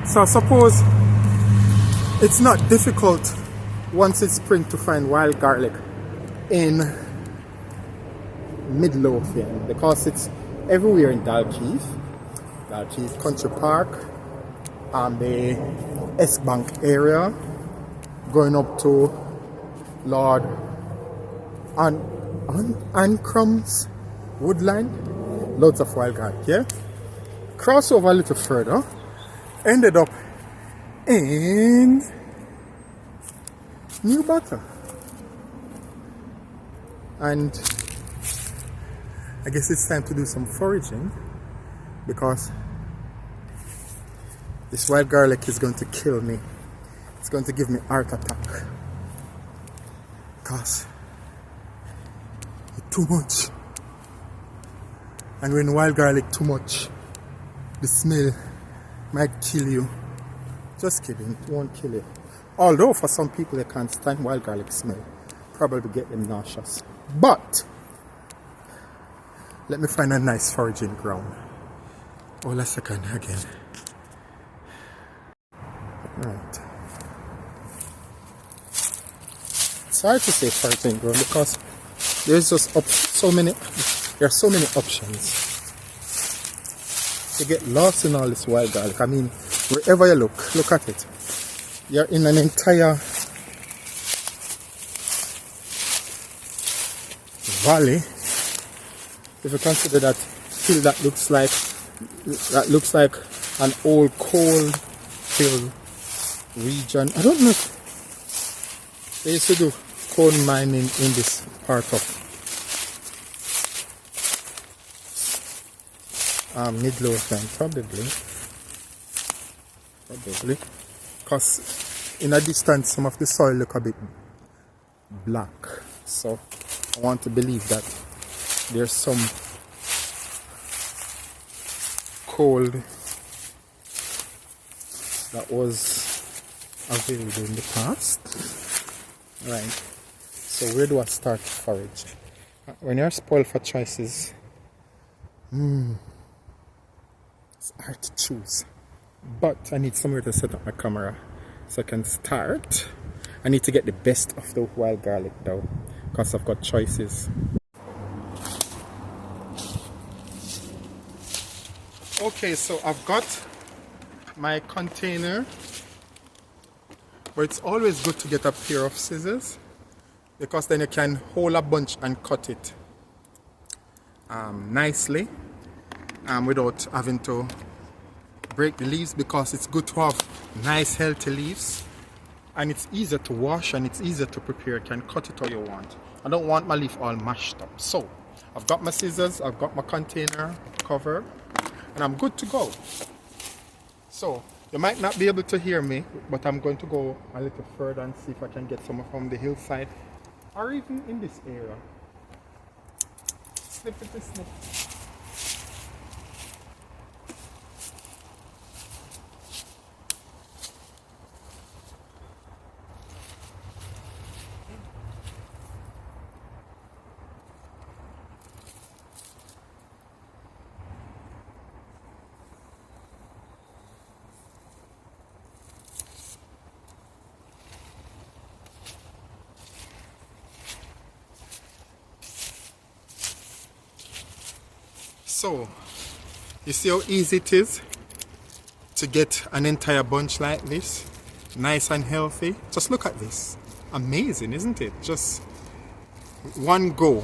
So I suppose it's not difficult once it's spring to find wild garlic in Midlothian because it's everywhere in Dalkeith Country Park, the S Bank area, going up to Lord Ancrum's woodland, loads of wild garlic, yeah? Cross over a little further, ended up in New Butter. And I guess it's time to do some foraging because this wild garlic is going to kill me. It's going to give me heart attack because it's too much. And when wild garlic too much, the smell might kill you. Just kidding, it won't kill you. Although for some people they can't stand wild garlic smell, probably get them nauseous. But let me find a nice foraging ground. Hold a second again. Right. It's hard to say foraging ground because there's just there are so many options. You get lost in all this wild garlic. I mean, wherever you look at it. You're in an entire valley. If you consider that hill that looks like an old coal hill region. I don't know if they used to do coal mining in this part of Midlothian, probably, because in a distance some of the soil look a bit black, so I want to believe that there's some coal that was available in the past. Right, so where do I start to forage? When you're spoiled for choices, it's hard to choose, but I need somewhere to set up my camera so I can start. I need to get the best of the wild garlic though, because I've got choices. Okay, so I've got my container, but it's always good to get a pair of scissors because then you can hold a bunch and cut it nicely without having to break the leaves, because it's good to have nice healthy leaves and it's easier to wash and it's easier to prepare. You can cut it how you want. I don't want my leaf all mashed up. So I've got my scissors, I've got my container cover, and I'm good to go. So you might not be able to hear me, but I'm going to go a little further and see if I can get some from the hillside or even in this area. Snippety snip. So, you see how easy it is to get an entire bunch like this, nice and healthy. Just look at this. Amazing, isn't it? Just one go.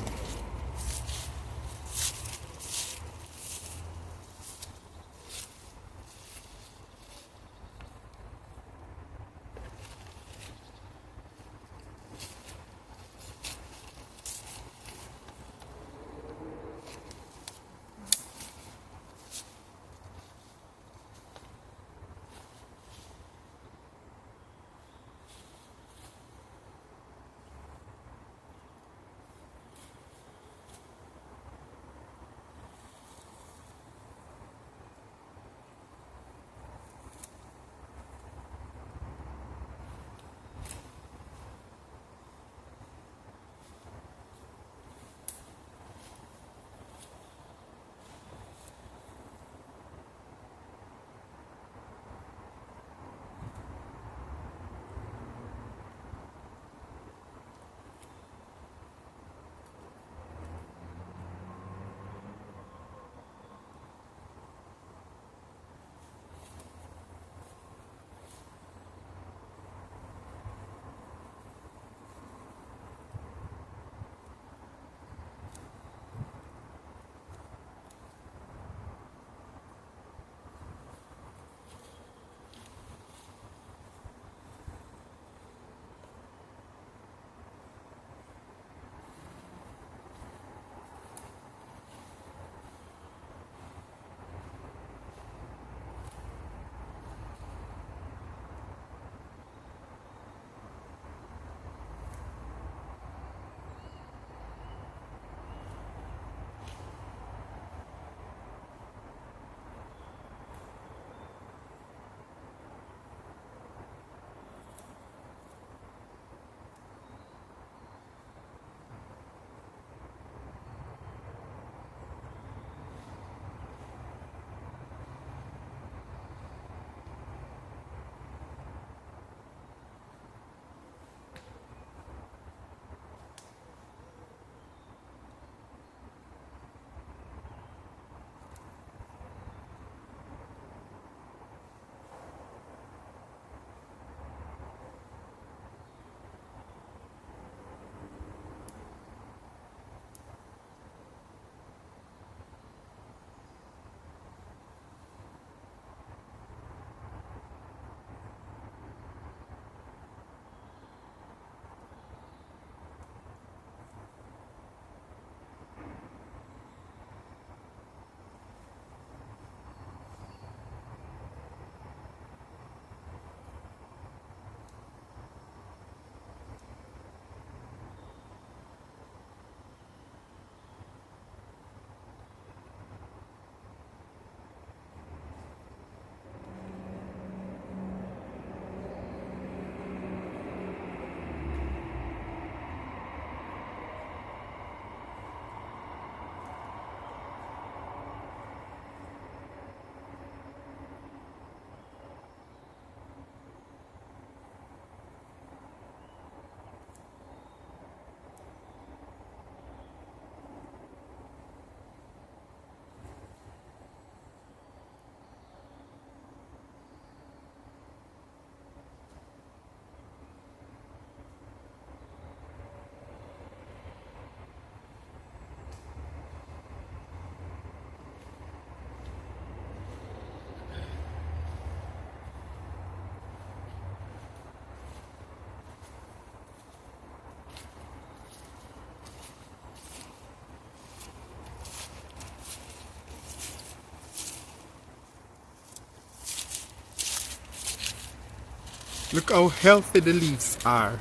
Look how healthy the leaves are.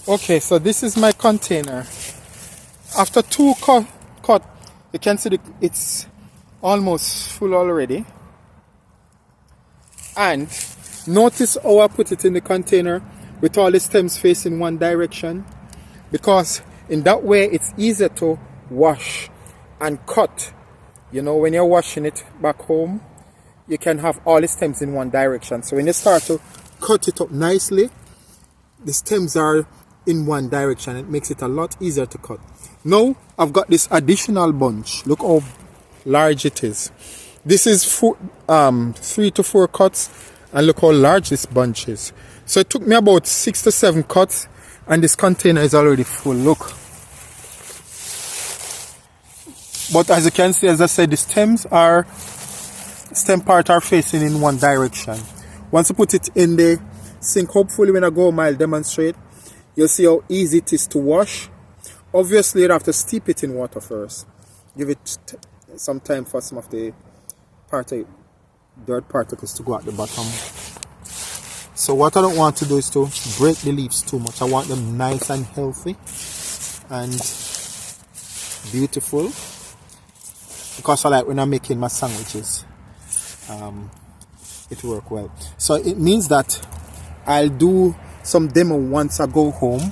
Okay, so this is my container. After two cut, you can see it's almost full already. And notice how I put it in the container with all the stems facing one direction, because in that way it's easier to wash and cut. You know, when you're washing it back home, you can have all the stems in one direction. So when you start to cut it up nicely, the stems are in one direction. It makes it a lot easier to cut. Now I've got this additional bunch. Look how large it is. This is 3 to 4 cuts, and look how large this bunch is. So it took me about 6 to 7 cuts, and this container is already full. Look. But as you can see, as I said, the stem part are facing in one direction. Once you put it in the sink, hopefully when I go home I'll demonstrate. You'll see how easy it is to wash. Obviously you have to steep it in water first. Give it some time for some of the dirt particles to go at the bottom. So what I don't want to do is to break the leaves too much. I want them nice and healthy and beautiful, because I like when I'm making my sandwiches. It works well. So it means that I'll do some demo once I go home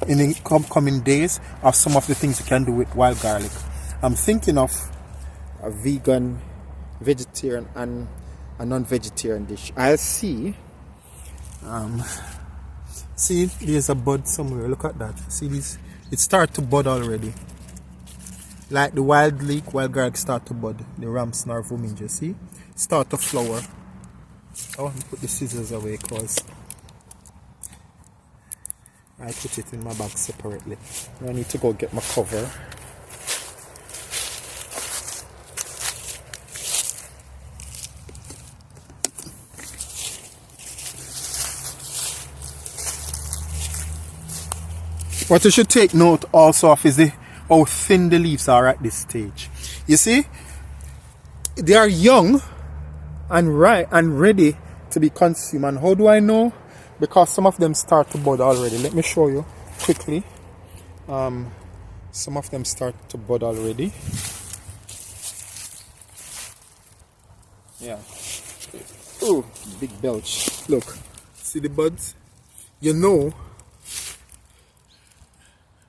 in the upcoming days of some of the things you can do with wild garlic. I'm thinking of a vegan, vegetarian and a non-vegetarian dish. I'll see. See, there's a bud somewhere. Look at that. See this? It started to bud already. Like the wild garlic start to bud. The ramsnor vuminja, see? Start to flower. I want to put the scissors away because I put it in my bag separately. I need to go get my cover. What you should take note also of is how thin the leaves are at this stage. You see, they are young and ripe and ready to be consumed. And how do I know? Because some of them start to bud already. Let me show you quickly. Some of them start to bud already. Yeah. Oh, big belch. Look, see the buds? You know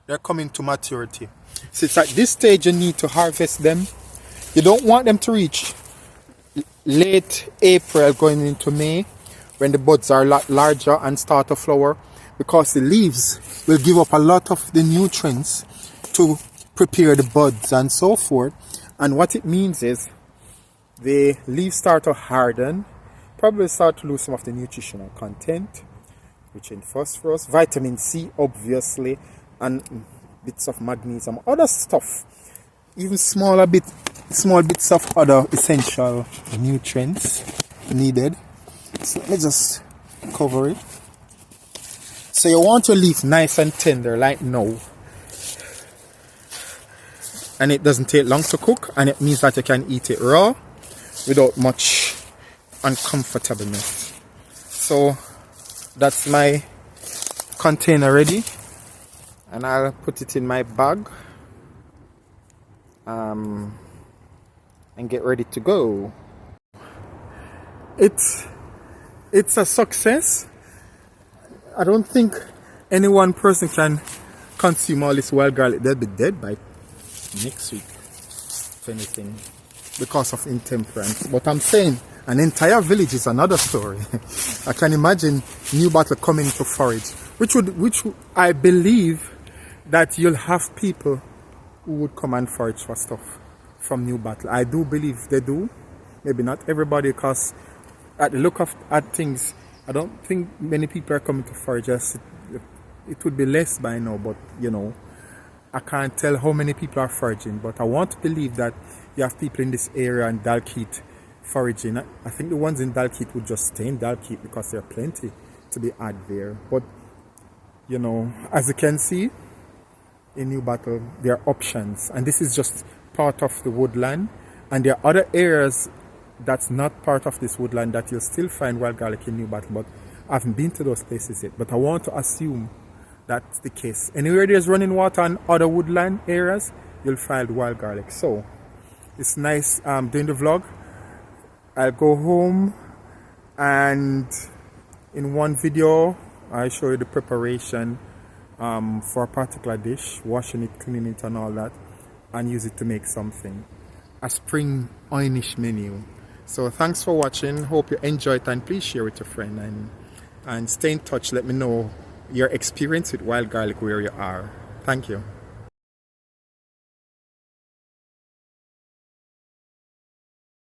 they're coming to maturity. So it's at this stage you need to harvest them. You don't want them to reach late April going into May, when the buds are a lot larger and start to flower, because the leaves will give up a lot of the nutrients to prepare the buds and so forth. And what it means is the leaves start to harden, probably start to lose some of the nutritional content, which in phosphorus, vitamin C obviously, and bits of magnesium, other stuff, even small bits of other essential nutrients needed. So let me just cover it. So you want your leaf nice and tender like now, and it doesn't take long to cook, and it means that you can eat it raw without much uncomfortableness. So that's my container ready, and I'll put it in my bag and get ready to go. It's a success. I don't think any one person can consume all this wild garlic. They'll be dead by next week, if anything, because of intemperance. But I'm saying an entire village is another story. I can imagine new battle coming to forage, which I believe that you'll have people who would come and forage for stuff from New Battle. I do believe they do. Maybe not everybody, because at the look of at things, I don't think many people are coming to forage. It would be less by now, but you know, I can't tell how many people are foraging. But I want to believe that you have people in this area in Dalkeith foraging. I think the ones in Dalkeith would just stay in Dalkeith because there are plenty to be had there. But you know, as you can see, in New Battle, there are options, and this is just part of the woodland, and there are other areas that's not part of this woodland that you'll still find wild garlic in New Battle, but I haven't been to those places yet. But I want to assume that's the case. Anywhere there's running water and other woodland areas, you'll find wild garlic. So it's nice doing the vlog. I'll go home, and in one video I show you the preparation for a particular dish, washing it, cleaning it and all that, and use it to make something, a spring Oy'Nissh menu. So thanks for watching, hope you enjoyed it, and please share with a friend, and stay in touch. Let me know your experience with wild garlic where you are. Thank you.